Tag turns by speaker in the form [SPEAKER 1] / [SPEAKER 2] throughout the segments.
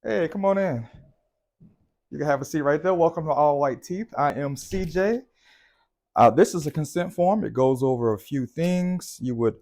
[SPEAKER 1] Hey, come on in. You can have a seat right there. Welcome to All White Teeth. I am CJ. This is a consent form. It goes over a few things. You would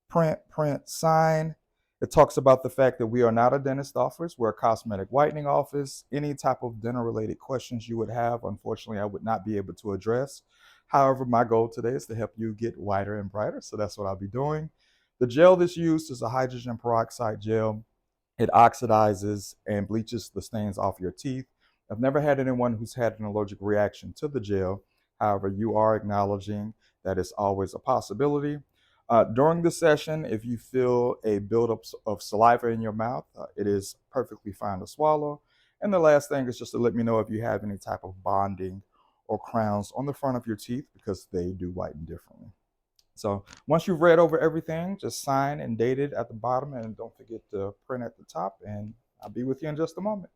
[SPEAKER 1] print, sign. It talks about the fact that we are not a dentist office. We're a cosmetic whitening office. Any type of dental related questions you would have, unfortunately, I would not be able to address. However, my goal today is to help you get whiter and brighter. So that's what I'll be doing. The gel that's used is a hydrogen peroxide gel. It oxidizes and bleaches the stains off your teeth. I've never had anyone who's had an allergic reaction to the gel. However, you are acknowledging that it's always a possibility. During the session, if you feel a buildup of saliva in your mouth, it is perfectly fine to swallow. And the last thing is just to let me know if you have any type of bonding or crowns on the front of your teeth because they do whiten differently. So once you've read over everything, just sign and date it at the bottom, and don't forget to print at the top, and I'll be with you in just a moment.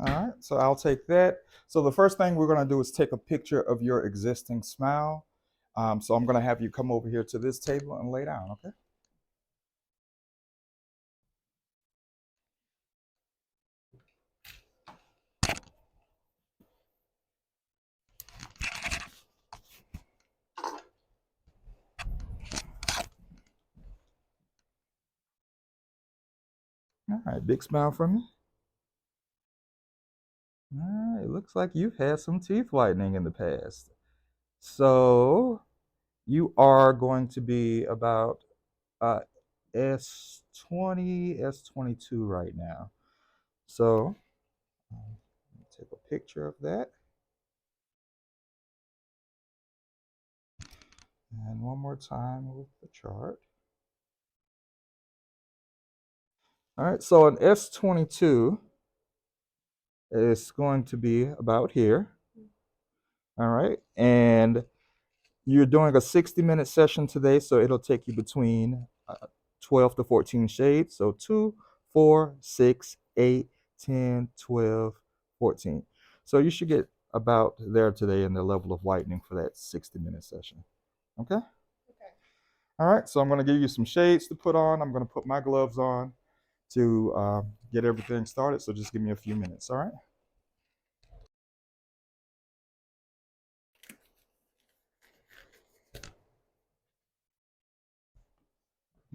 [SPEAKER 1] All right, so I'll take that. So the first thing we're gonna do is take a picture of your existing smile. So I'm gonna have you come over here to this table and lay down, okay? All right, big smile for me. All right, it looks like you've had some teeth whitening in the past. So you are going to be about uh, S20, S22 right now. So take a picture of that. And one more time with the chart. All right, so an S22 is going to be about here. All right, and you're doing a 60-minute session today, so it'll take you between 12 to 14 shades. So 2, 4, 6, 8, 10, 12, 14. So you should get about there today in the level of whitening for that 60-minute session. Okay? All right, so I'm going to give you some shades to put on. I'm going to put my gloves on to get everything started. So just give me a few minutes, all right?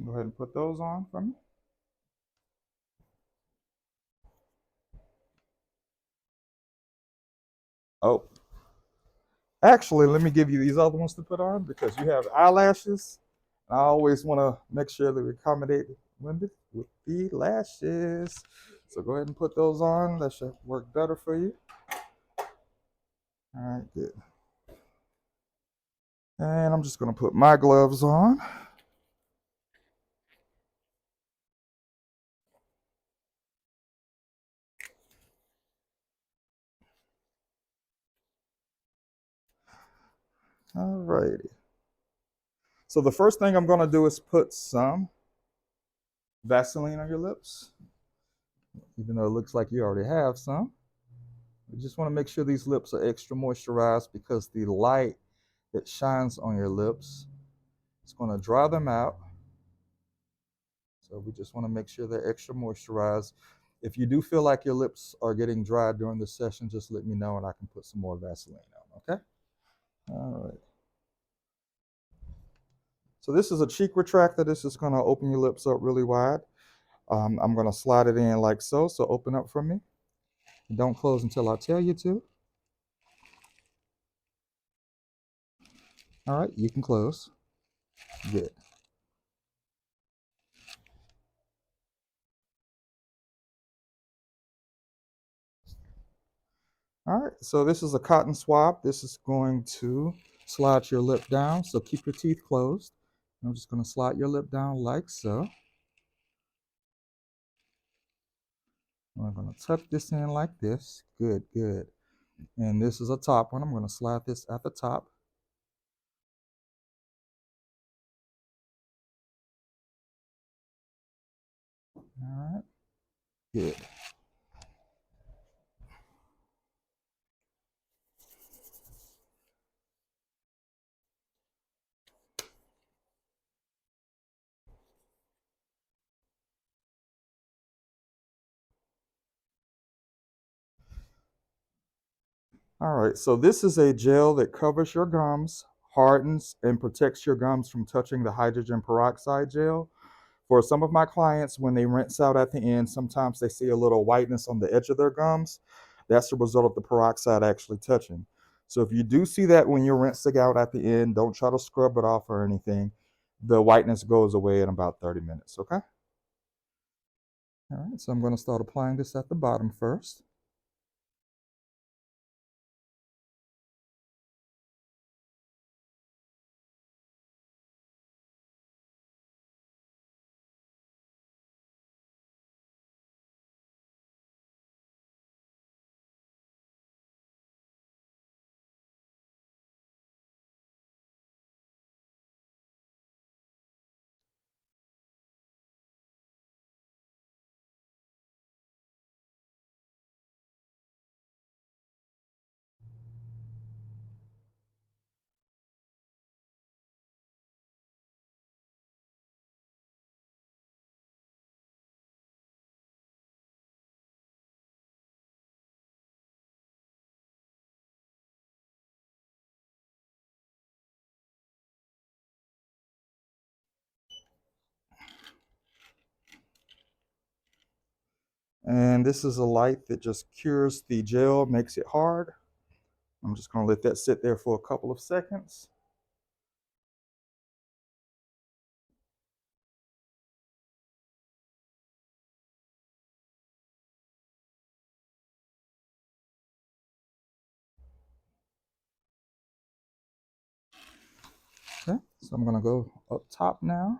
[SPEAKER 1] Go ahead and put those on for me. Oh, actually, let me give you these other ones to put on because you have eyelashes. I always want to make sure that we accommodate women with the lashes. So go ahead and put those on. That should work better for you. All right, good. And I'm just going to put my gloves on. All righty. So the first thing I'm going to do is put some Vaseline on your lips, even though it looks like you already have some. You just want to make sure these lips are extra moisturized because the light that shines on your lips is going to dry them out. So we just want to make sure they're extra moisturized. If you do feel like your lips are getting dry during the session, just let me know and I can put some more Vaseline on, okay? All right. So this is a cheek retractor. This is going to open your lips up really wide. I'm going to slide it in like so. So open up for me. Don't close until I tell you to. All right, you can close. Good. All right, so this is a cotton swab. This is going to slide your lip down. So keep your teeth closed. I'm just going to slide your lip down like so. I'm going to tuck this in like this. Good, good. And this is a top one. I'm going to slide this at the top. All right, good. All right, so this is a gel that covers your gums, hardens, and protects your gums from touching the hydrogen peroxide gel. For some of my clients, when they rinse out at the end, sometimes they see a little whiteness on the edge of their gums. That's the result of the peroxide actually touching. So if you do see that when you're rinsing out at the end, don't try to scrub it off or anything. The whiteness goes away in about 30 minutes, okay? All right, so I'm going to start applying this at the bottom first. And this is a light that just cures the gel, makes it hard. I'm just going to let that sit there for a couple of seconds. Okay, so I'm going to go up top now.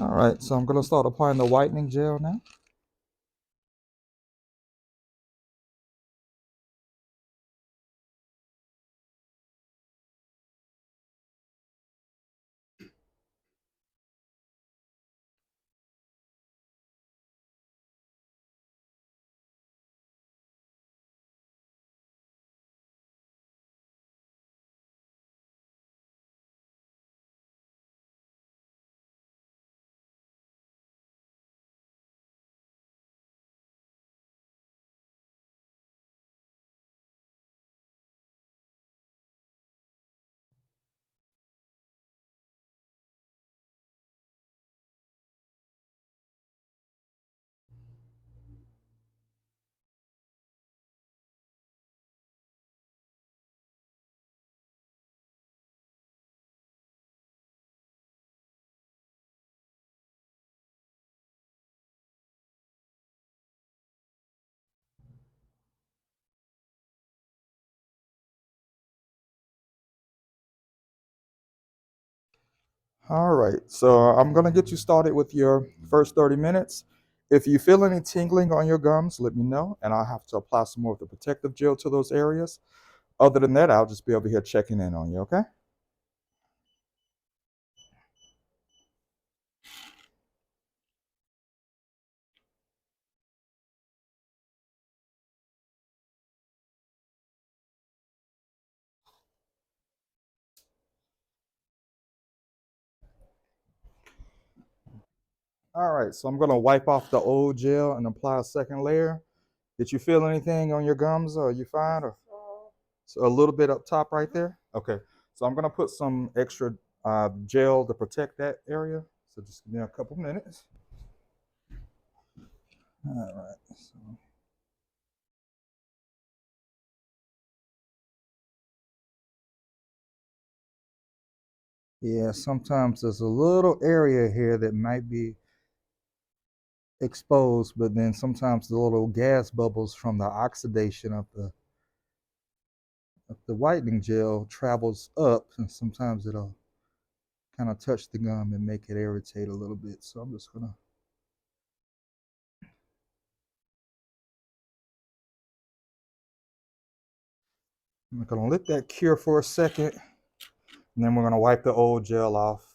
[SPEAKER 1] All right, so I'm going to start applying the whitening gel now. All right, so I'm going to get you started with your first 30 minutes. If you feel any tingling on your gums, let me know, and I'll have to apply some more of the protective gel to those areas. Other than that, I'll just be over here checking in on you, okay? All right, so I'm going to wipe off the old gel and apply a second layer. Did you feel anything on your gums? Or are you fine? Or so a little bit up top right there? Okay, so I'm going to put some extra gel to protect that area. So just give me a couple minutes. All right. So, yeah, sometimes there's a little area here that might be exposed, but then sometimes the little gas bubbles from the oxidation of the whitening gel travels up, and sometimes it'll kind of touch the gum and make it irritate a little bit. So I'm gonna let that cure for a second, and then we're gonna wipe the old gel off.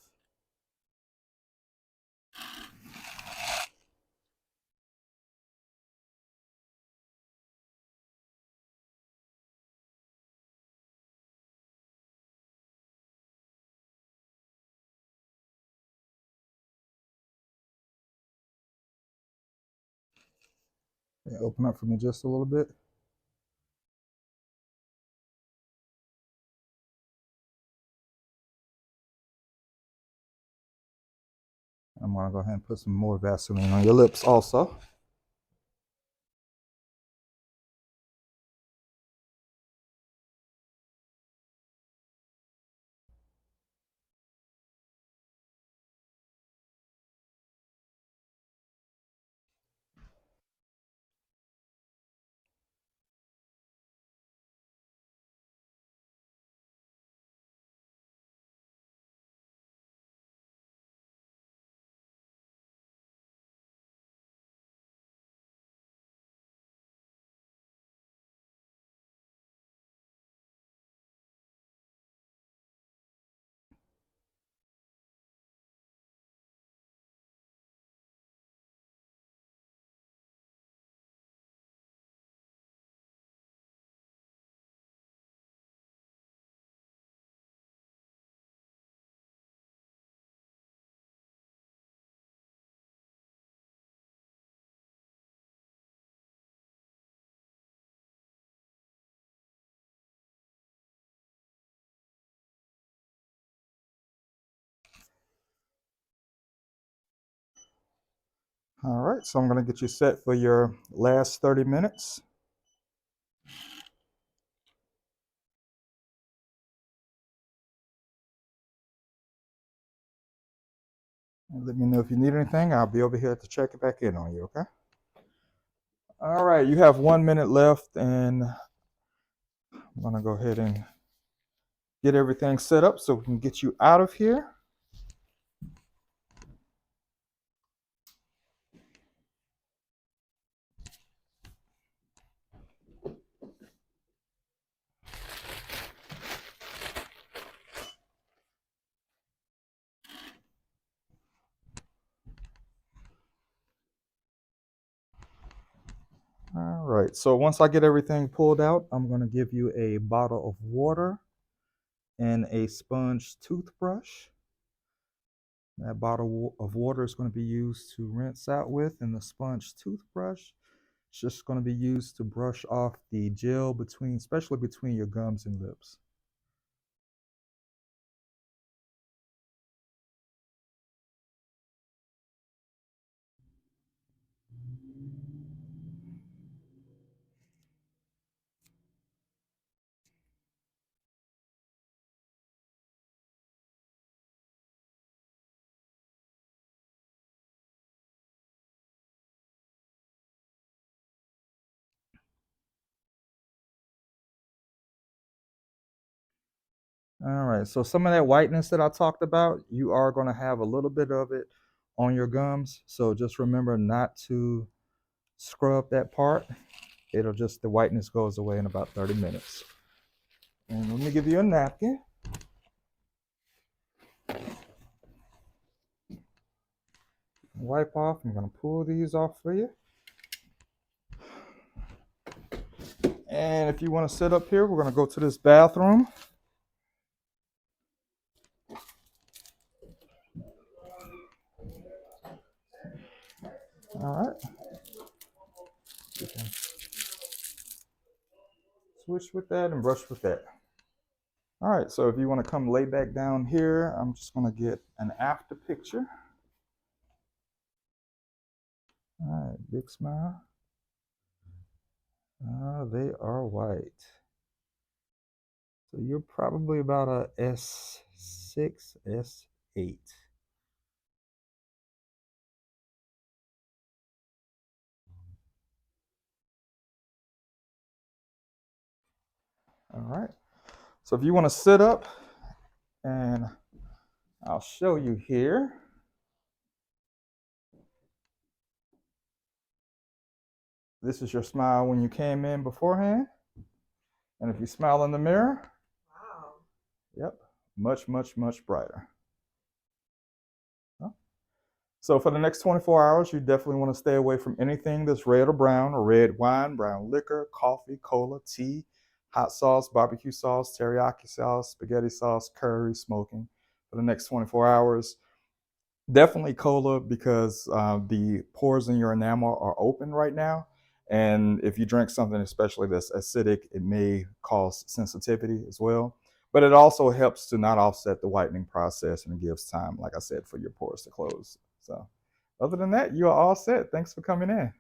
[SPEAKER 1] Yeah, open up for me just a little bit. I'm gonna go ahead and put some more Vaseline on your lips also. All right, so I'm gonna get you set for your last 30 minutes. And let me know if you need anything. I'll be over here to check it back in on you, okay? All right, you have 1 minute left, and I'm gonna go ahead and get everything set up so we can get you out of here. right, so once I get everything pulled out, I'm going to give you a bottle of water and a sponge toothbrush. That bottle of water is going to be used to rinse out with, and the sponge toothbrush is just going to be used to brush off the gel between, especially between your gums and lips. All right, so some of that whiteness that I talked about, you are going to have a little bit of it on your gums. So just remember not to scrub that part. It'll just, the whiteness goes away in about 30 minutes. And let me give you a napkin. Wipe off. I'm going to pull these off for you. And if you want to sit up here, we're going to go to this bathroom. All right. You can switch with that and brush with that. All right, so if you want to come lay back down here, I'm just going to get an after picture. All right, big smile. They are white. So you're probably about a S6, S8. All right. So if you want to sit up, and I'll show you here. This is your smile when you came in beforehand. And if you smile in the mirror, wow. Yep, much, much, much brighter. So for the next 24 hours, you definitely want to stay away from anything that's red or brown, or red wine, brown liquor, coffee, cola, tea, hot sauce, barbecue sauce, teriyaki sauce, spaghetti sauce, curry, smoking for the next 24 hours. Definitely cola, because the pores in your enamel are open right now. And if you drink something, especially that's acidic, it may cause sensitivity as well. But it also helps to not offset the whitening process, and it gives time, like I said, for your pores to close. So other than that, you are all set. Thanks for coming in.